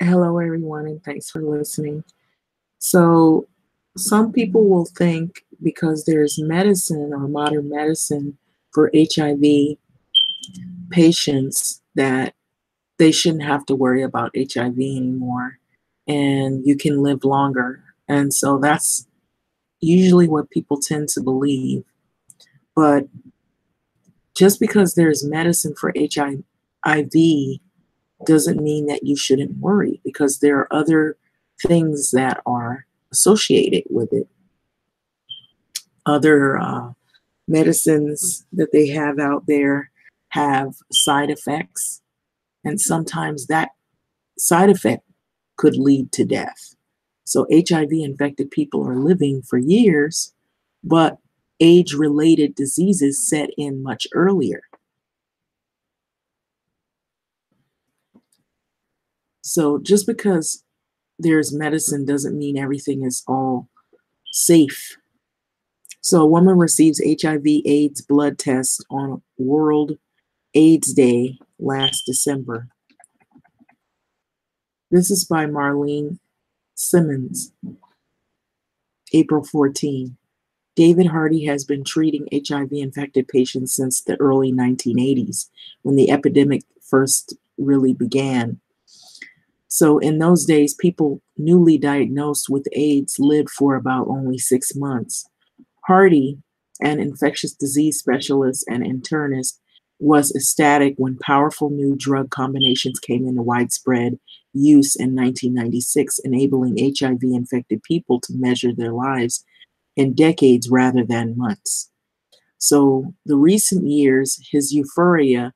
Hello, everyone, and thanks for listening. So, some people will think because there's medicine or modern medicine for HIV patients that they shouldn't have to worry about HIV anymore and you can live longer. And so that's usually what people tend to believe. But just because there's medicine for HIV doesn't mean that you shouldn't worry because there are other things that are associated with it. Other medicines that they have out there have side effects, and sometimes that side effect could lead to death. So, HIV infected people are living for years, but age related diseases set in much earlier. So, just because there's medicine doesn't mean everything is all safe. So, a woman receives HIV/AIDS blood test on World AIDS Day last December. This is by Marlene Simmons, April 14. David Hardy has been treating HIV infected patients since the early 1980s when the epidemic first really began. So, in those days, people newly diagnosed with AIDS lived for about only 6 months. Hardy, an infectious disease specialist and internist, was ecstatic when powerful new drug combinations came into widespread use in 1996, enabling HIV infected people to measure their lives in decades rather than months. So, the recent years, his euphoria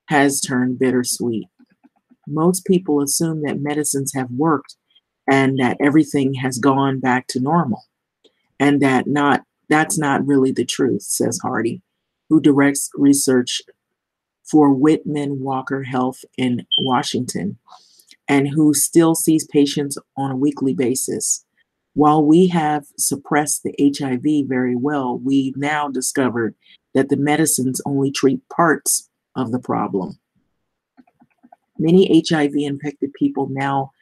has turned bittersweet. Most people assume that medicines have worked and that everything has gone back to normal, and that's not really the truth, says Hardy, who directs research for Whitman Walker Health in Washington and who still sees patients on a weekly basis. While we have suppressed the HIV very well, we've now discovered that the medicines only treat parts of the problem. Many HIV infected people now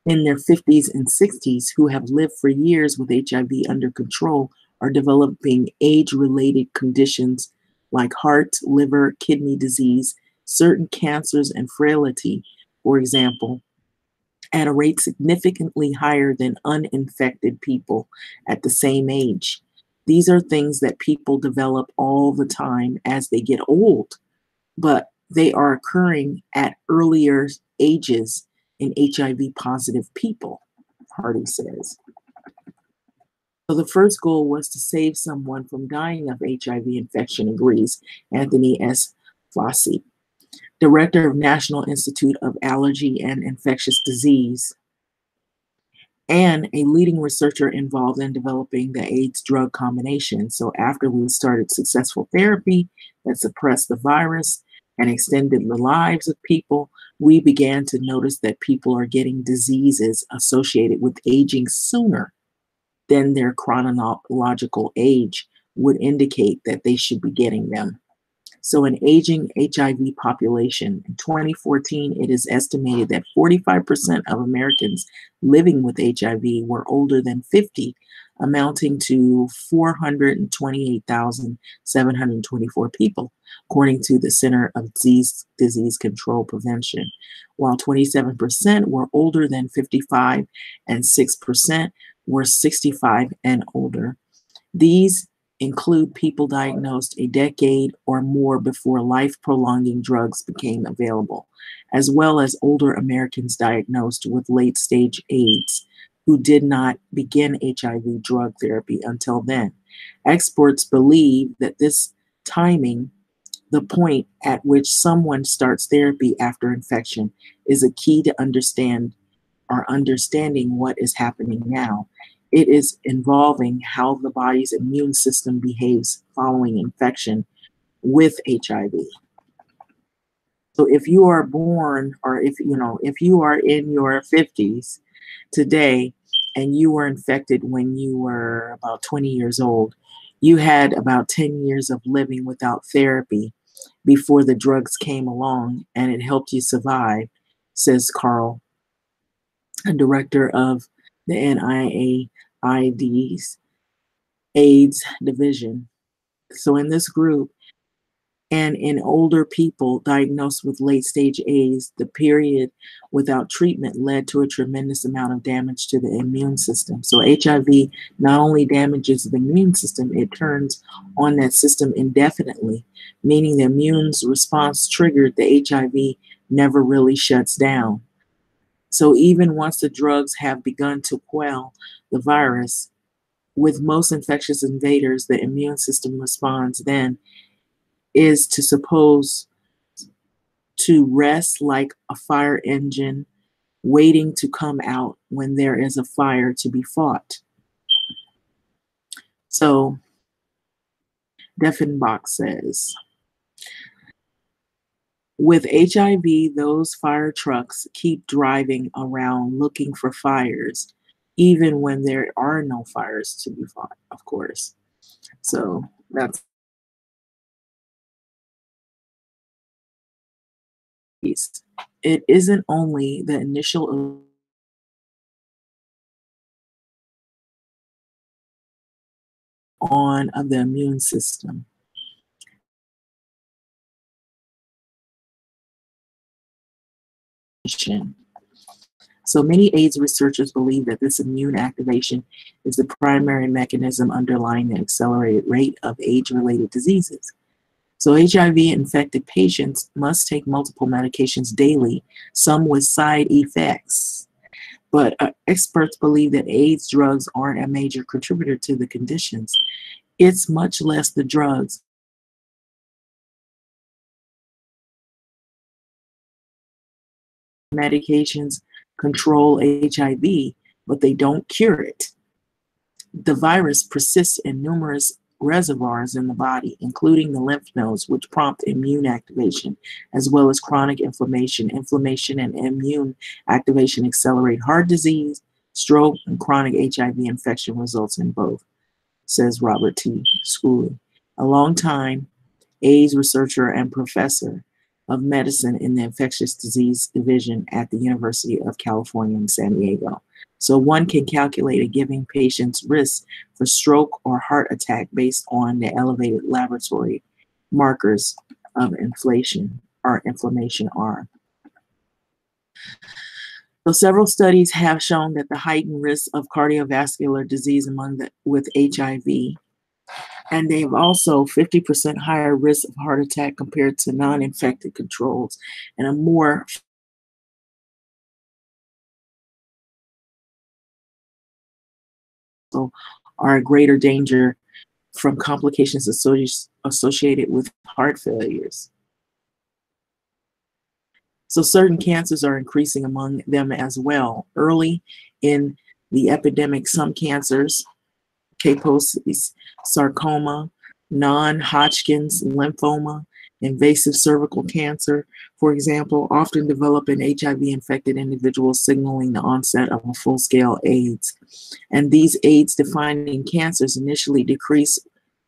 in their 50s and 60s who have lived for years with HIV under control are developing age related conditions like heart, liver, kidney disease, certain cancers, and frailty, for example, at a rate significantly higher than uninfected people at the same age. These are things that people develop all the time as they get old, but they are occurring at earlier ages in HIV positive people, Hardy says. So the first goal was to save someone from dying of HIV infection, agrees Anthony S. Fossey, director of National Institute of Allergy and Infectious Disease, and a leading researcher involved in developing the AIDS drug combination. So after we started successful therapy that suppressed the virus and extended the lives of people, we began to notice that people are getting diseases associated with aging sooner than their chronological age would indicate that they should be getting them. So, an aging HIV population, in 2014, it is estimated that 45% of Americans living with HIV were older than 50, amounting to 428,724 people, according to the Center of Disease Control Prevention, while 27% were older than 55 and 6% were 65 and older. These include people diagnosed a decade or more before life-prolonging drugs became available, as well as older Americans diagnosed with late-stage AIDS who did not begin HIV drug therapy until then. Experts believe that this timing, the point at which someone starts therapy after infection, is a key to understanding what is happening now. It is involving how the body's immune system behaves following infection with HIV. So if you are born, or if you are in your 50s today and you were infected when you were about 20 years old, you had about 10 years of living without therapy before the drugs came along and it helped you survive, says Carl a director of the NIAID's AIDS division. So in this group, and in older people diagnosed with late stage AIDS, the period without treatment led to a tremendous amount of damage to the immune system. So, HIV not only damages the immune system, it turns on that system indefinitely, meaning the immune response triggered, the HIV never really shuts down. So, even once the drugs have begun to quell the virus, with most infectious invaders, the immune system responds then is to suppose to rest like a fire engine waiting to come out when there is a fire to be fought. So Deffenbach says, with HIV, those fire trucks keep driving around looking for fires, even when there are no fires to be fought, of course. So that's it isn't only the initial on of the immune system. So many AIDS researchers believe that this immune activation is the primary mechanism underlying the accelerated rate of age-related diseases. So HIV-infected patients must take multiple medications daily, some with side effects. But experts believe that AIDS drugs aren't a major contributor to the conditions. It's much less the drugs. Medications control HIV, but they don't cure it. The virus persists in numerous reservoirs in the body, including the lymph nodes, which prompt immune activation, as well as chronic inflammation. Inflammation and immune activation accelerate heart disease, stroke, and chronic HIV infection results in both, says Robert T. Schooley, a long-time AIDS researcher and professor of medicine in the infectious disease division at the University of California in San Diego. So one can calculate a given patient's risk for stroke or heart attack based on the elevated laboratory markers of inflation or inflammation are. So several studies have shown that the heightened risk of cardiovascular disease with HIV, and they have also 50% higher risk of heart attack compared to non-infected controls, and a more are a greater danger from complications associated with heart failures. So certain cancers are increasing among them as well. Early in the epidemic, some cancers, Kaposi's sarcoma, non-Hodgkin's lymphoma, invasive cervical cancer, for example, often develop in HIV-infected individuals, signaling the onset of a full-scale AIDS. And these AIDS-defining cancers initially decrease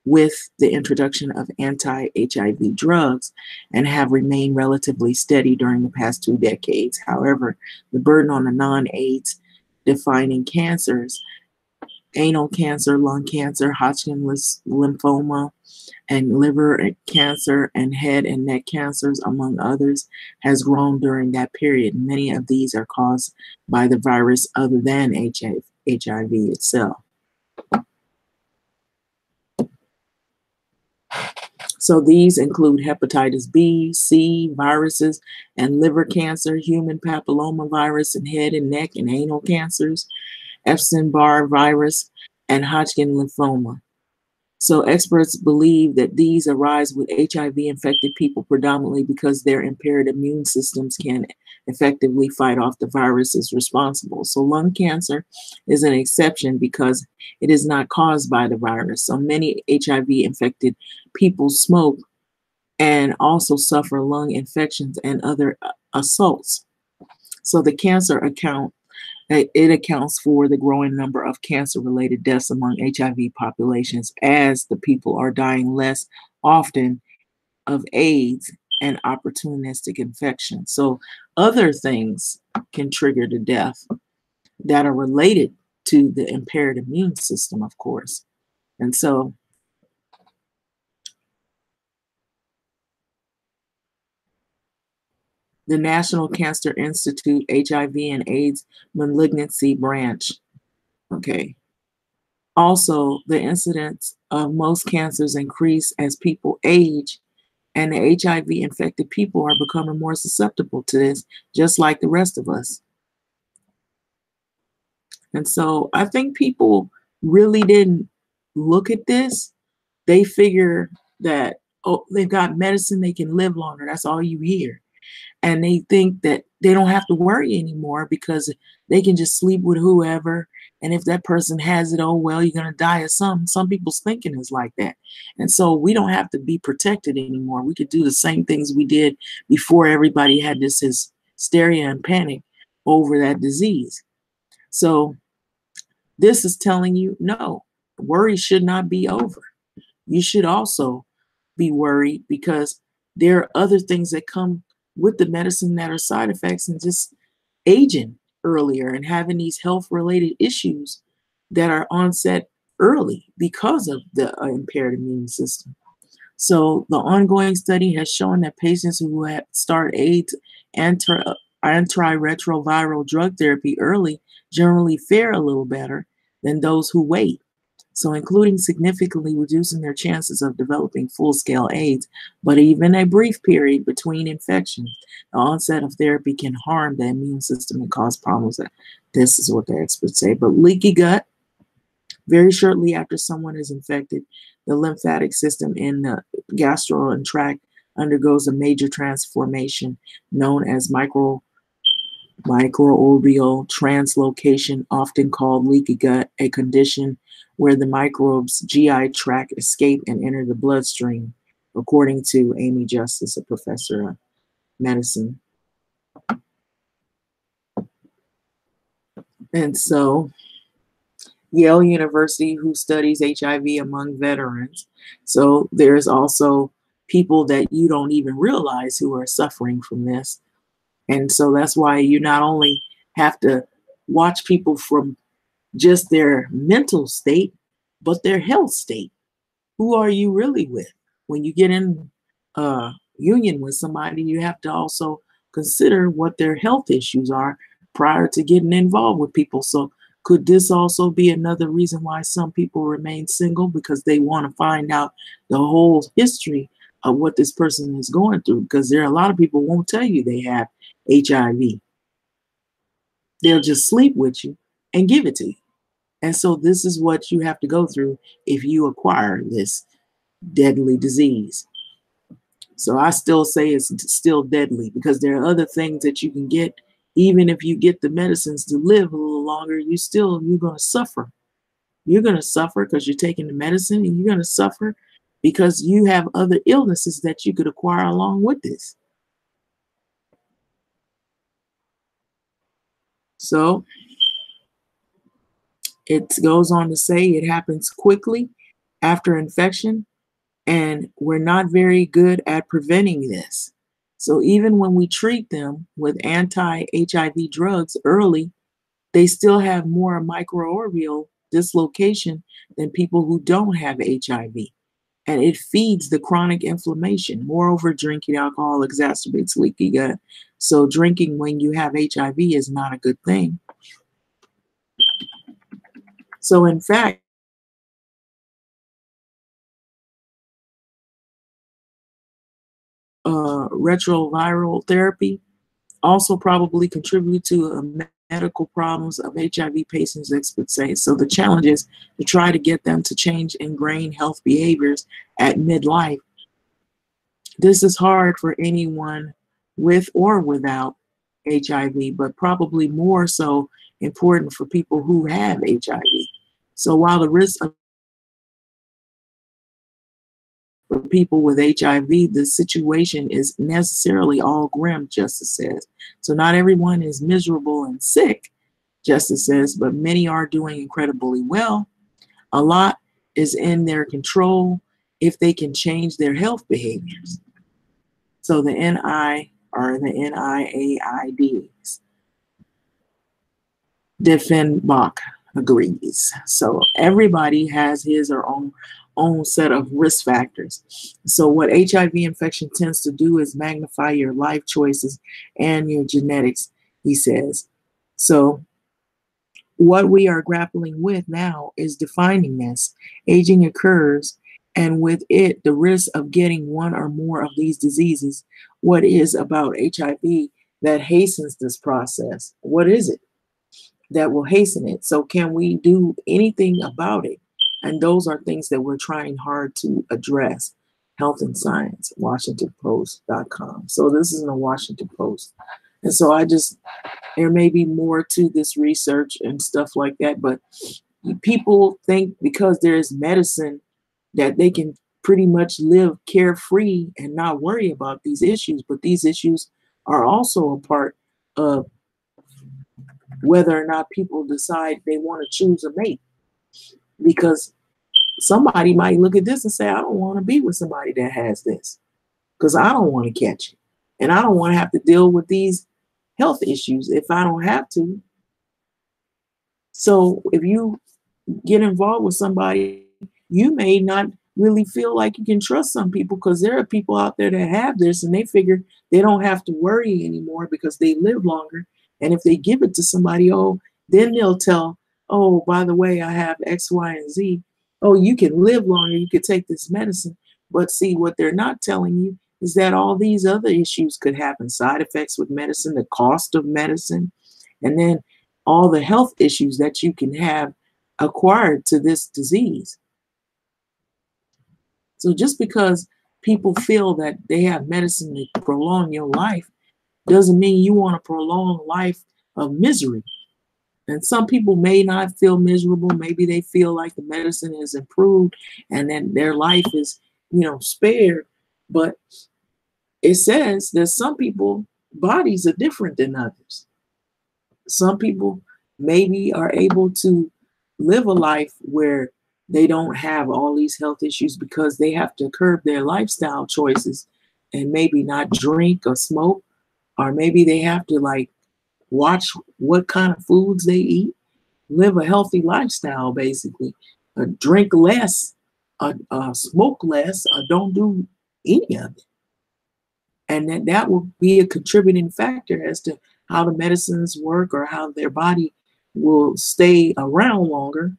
with the introduction of anti-HIV drugs and have remained relatively steady during the past 2 decades. However, the burden on the non-AIDS defining cancers, anal cancer, lung cancer, Hodgkin's lymphoma, and liver cancer and head and neck cancers, among others, has grown during that period. Many of these are caused by the virus other than HIV itself. So these include hepatitis B, C, viruses, and liver cancer, human papillomavirus, and head and neck and anal cancers, Epstein-Barr virus, and Hodgkin lymphoma. So experts believe that these arise with HIV-infected people predominantly because their impaired immune systems can effectively fight off the viruses responsible. So lung cancer is an exception because it is not caused by the virus. So many HIV-infected people smoke and also suffer lung infections and other assaults. So the cancer it accounts for the growing number of cancer-related deaths among HIV populations as the people are dying less often of AIDS and opportunistic infection. So other things can trigger the death that are related to the impaired immune system, of course. And so the National Cancer Institute HIV and AIDS Malignancy Branch, okay. Also, the incidence of most cancers increase as people age, and the HIV infected people are becoming more susceptible to this, just like the rest of us. And so I think people really didn't look at this. They figure that, oh, they've got medicine, they can live longer. That's all you hear. And they think that they don't have to worry anymore because they can just sleep with whoever. And if that person has it, oh, well, you're going to die of something. Some people's thinking is like that. And so we don't have to be protected anymore. We could do the same things we did before everybody had this hysteria and panic over that disease. So this is telling you, no, worry should not be over. You should also be worried because there are other things that come with the medicine that are side effects, and just aging earlier and having these health related issues that are onset early because of the impaired immune system. So the ongoing study has shown that patients who have start AIDS antiretroviral drug therapy early generally fare a little better than those who wait. So including significantly reducing their chances of developing full-scale AIDS, but even a brief period between infections, the onset of therapy can harm the immune system and cause problems. This is what the experts say. But leaky gut, very shortly after someone is infected, the lymphatic system in the gastrointestinal tract undergoes a major transformation known as microbial translocation, often called leaky gut, a condition where the microbes' GI tract escape and enter the bloodstream, according to Amy Justice, a professor of medicine. And so Yale University, who studies HIV among veterans. So there's also people that you don't even realize who are suffering from this. And so that's why you not only have to watch people from just their mental state, but their health state. Who are you really with? When you get in union with somebody, you have to also consider what their health issues are prior to getting involved with people. So could this also be another reason why some people remain single? Because they want to find out the whole history of what this person is going through. Because there are a lot of people won't tell you they have HIV. They'll just sleep with you and give it to you. And so this is what you have to go through if you acquire this deadly disease. So I still say it's still deadly because there are other things that you can get. Even if you get the medicines to live a little longer, you're going to suffer. You're going to suffer because you're taking the medicine, and you're going to suffer because you have other illnesses that you could acquire along with this. So it goes on to say it happens quickly after infection, and we're not very good at preventing this. So even when we treat them with anti-HIV drugs early, they still have more microbial dislocation than people who don't have HIV. And it feeds the chronic inflammation. Moreover, drinking alcohol exacerbates leaky gut. So drinking when you have HIV is not a good thing. So in fact, retroviral therapy also probably contribute to medical problems of HIV patients, experts say. So the challenge is to try to get them to change ingrained health behaviors at midlife. This is hard for anyone with or without HIV, but probably more so important for people who have HIV. So while the risk of for people with HIV, the situation is necessarily all grim, Justice says. So not everyone is miserable and sick, Justice says, but many are doing incredibly well. A lot is in their control if they can change their health behaviors. So the NI are the NIAIDs. Defenbach agrees. So everybody has his or own set of risk factors. So what HIV infection tends to do is magnify your life choices and your genetics, he says. So what we are grappling with now is defining this. Aging occurs, and with it, the risk of getting one or more of these diseases. What is about HIV that hastens this process? What is it that will hasten it? So, can we do anything about it? And those are things that we're trying hard to address. Health and Science, WashingtonPost.com. So, this is in the Washington Post. And so, there may be more to this research and stuff like that, but people think because there's medicine that they can pretty much live carefree and not worry about these issues. But these issues are also a part of whether or not people decide they want to choose a mate. Because somebody might look at this and say, I don't want to be with somebody that has this because I don't want to catch it. And I don't want to have to deal with these health issues if I don't have to. So if you get involved with somebody, you may not really feel like you can trust some people because there are people out there that have this and they figure they don't have to worry anymore because they live longer. And if they give it to somebody, oh, then they'll tell, oh, by the way, I have X, Y, and Z. Oh, you can live longer. You could take this medicine. But see, what they're not telling you is that all these other issues could happen. Side effects with medicine, the cost of medicine, and then all the health issues that you can have acquired to this disease. So just because people feel that they have medicine to prolong your life doesn't mean you want a prolonged life of misery. And some people may not feel miserable. Maybe they feel like the medicine has improved and then their life is, spared. But it says that some people bodies are different than others. Some people maybe are able to live a life where they don't have all these health issues because they have to curb their lifestyle choices and maybe not drink or smoke, or maybe they have to watch what kind of foods they eat, live a healthy lifestyle, basically, drink less, smoke less, or don't do any of it. And that will be a contributing factor as to how the medicines work or how their body will stay around longer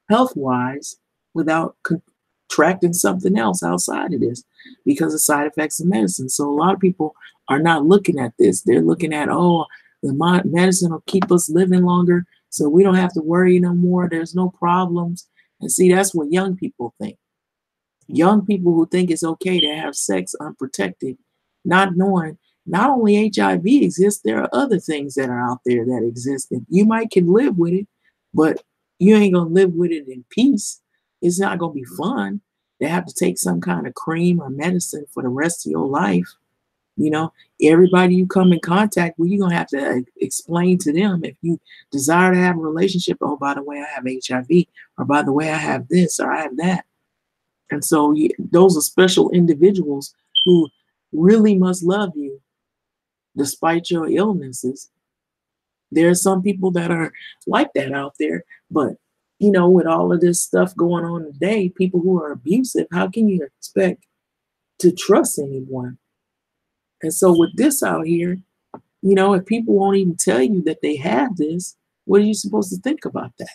health-wise without contracting something else outside of this because of side effects of medicine. So a lot of people are not looking at this. They're looking at, oh, the medicine will keep us living longer so we don't have to worry no more. There's no problems. And see, that's what young people think. Young people who think it's okay to have sex unprotected, not knowing not only HIV exists, there are other things that are out there that exist. And you might can live with it, but you ain't gonna live with it in peace. It's not gonna be fun to have to take some kind of cream or medicine for the rest of your life. Everybody you come in contact with, you're gonna have to explain to them if you desire to have a relationship. Oh, by the way, I have HIV, or by the way, I have this, or I have that. And so those are special individuals who really must love you despite your illnesses. There are some people that are like that out there, but with all of this stuff going on today, people who are abusive, how can you expect to trust anyone? And so with this out here, if people won't even tell you that they have this, what are you supposed to think about that?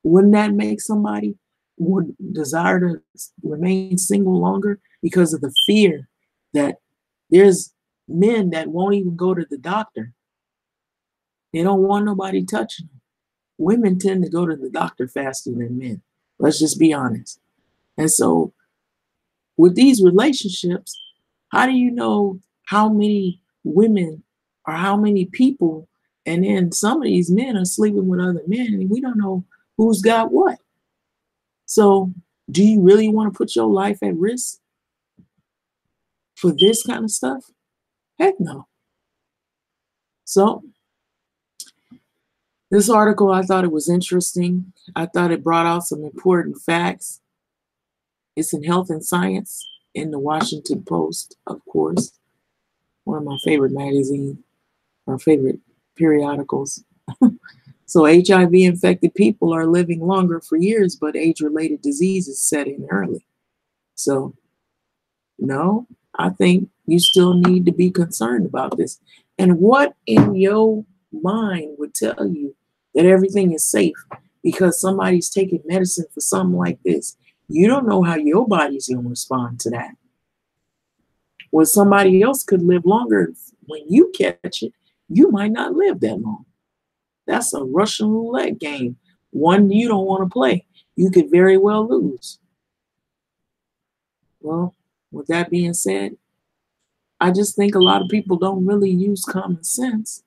Wouldn't that make somebody would desire to remain single longer because of the fear that there's men that won't even go to the doctor? They don't want nobody touching them. Women tend to go to the doctor faster than men. Let's just be honest. And so with these relationships, how do you know how many women or how many people, and then some of these men are sleeping with other men and we don't know who's got what? So do you really want to put your life at risk for this kind of stuff? Heck no. So this article, I thought it was interesting. I thought it brought out some important facts. It's in Health and Science in the Washington Post, of course. One of my favorite magazines, or favorite periodicals. So HIV infected people are living longer for years, but age-related diseases set in early. So no, I think you still need to be concerned about this. And what in your mind would tell you that everything is safe because somebody's taking medicine for something like this? You don't know how your body's going to respond to that. Well, somebody else could live longer. When you catch it, you might not live that long. That's a Russian roulette game, one you don't want to play. You could very well lose. Well, with that being said, I just think a lot of people don't really use common sense.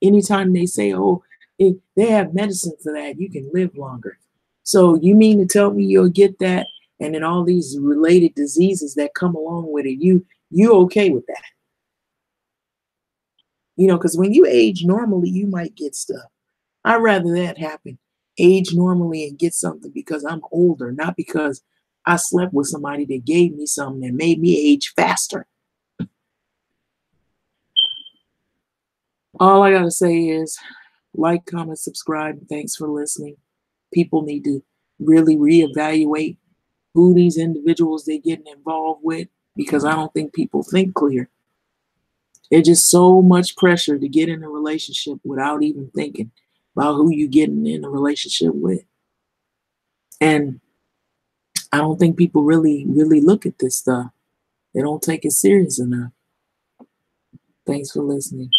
Anytime they say, oh, if they have medicine for that, you can live longer. So you mean to tell me you'll get that and then all these related diseases that come along with it, you okay with that? You know, because when you age normally, you might get stuff. I'd rather that happen. Age normally and get something because I'm older, not because I slept with somebody that gave me something that made me age faster. All I got to say is like, comment, subscribe. Thanks for listening. People need to really reevaluate who these individuals they're getting involved with because I don't think people think clear. There's just so much pressure to get in a relationship without even thinking about who you're getting in a relationship with. And I don't think people really look at this stuff. They don't take it serious enough. Thanks for listening.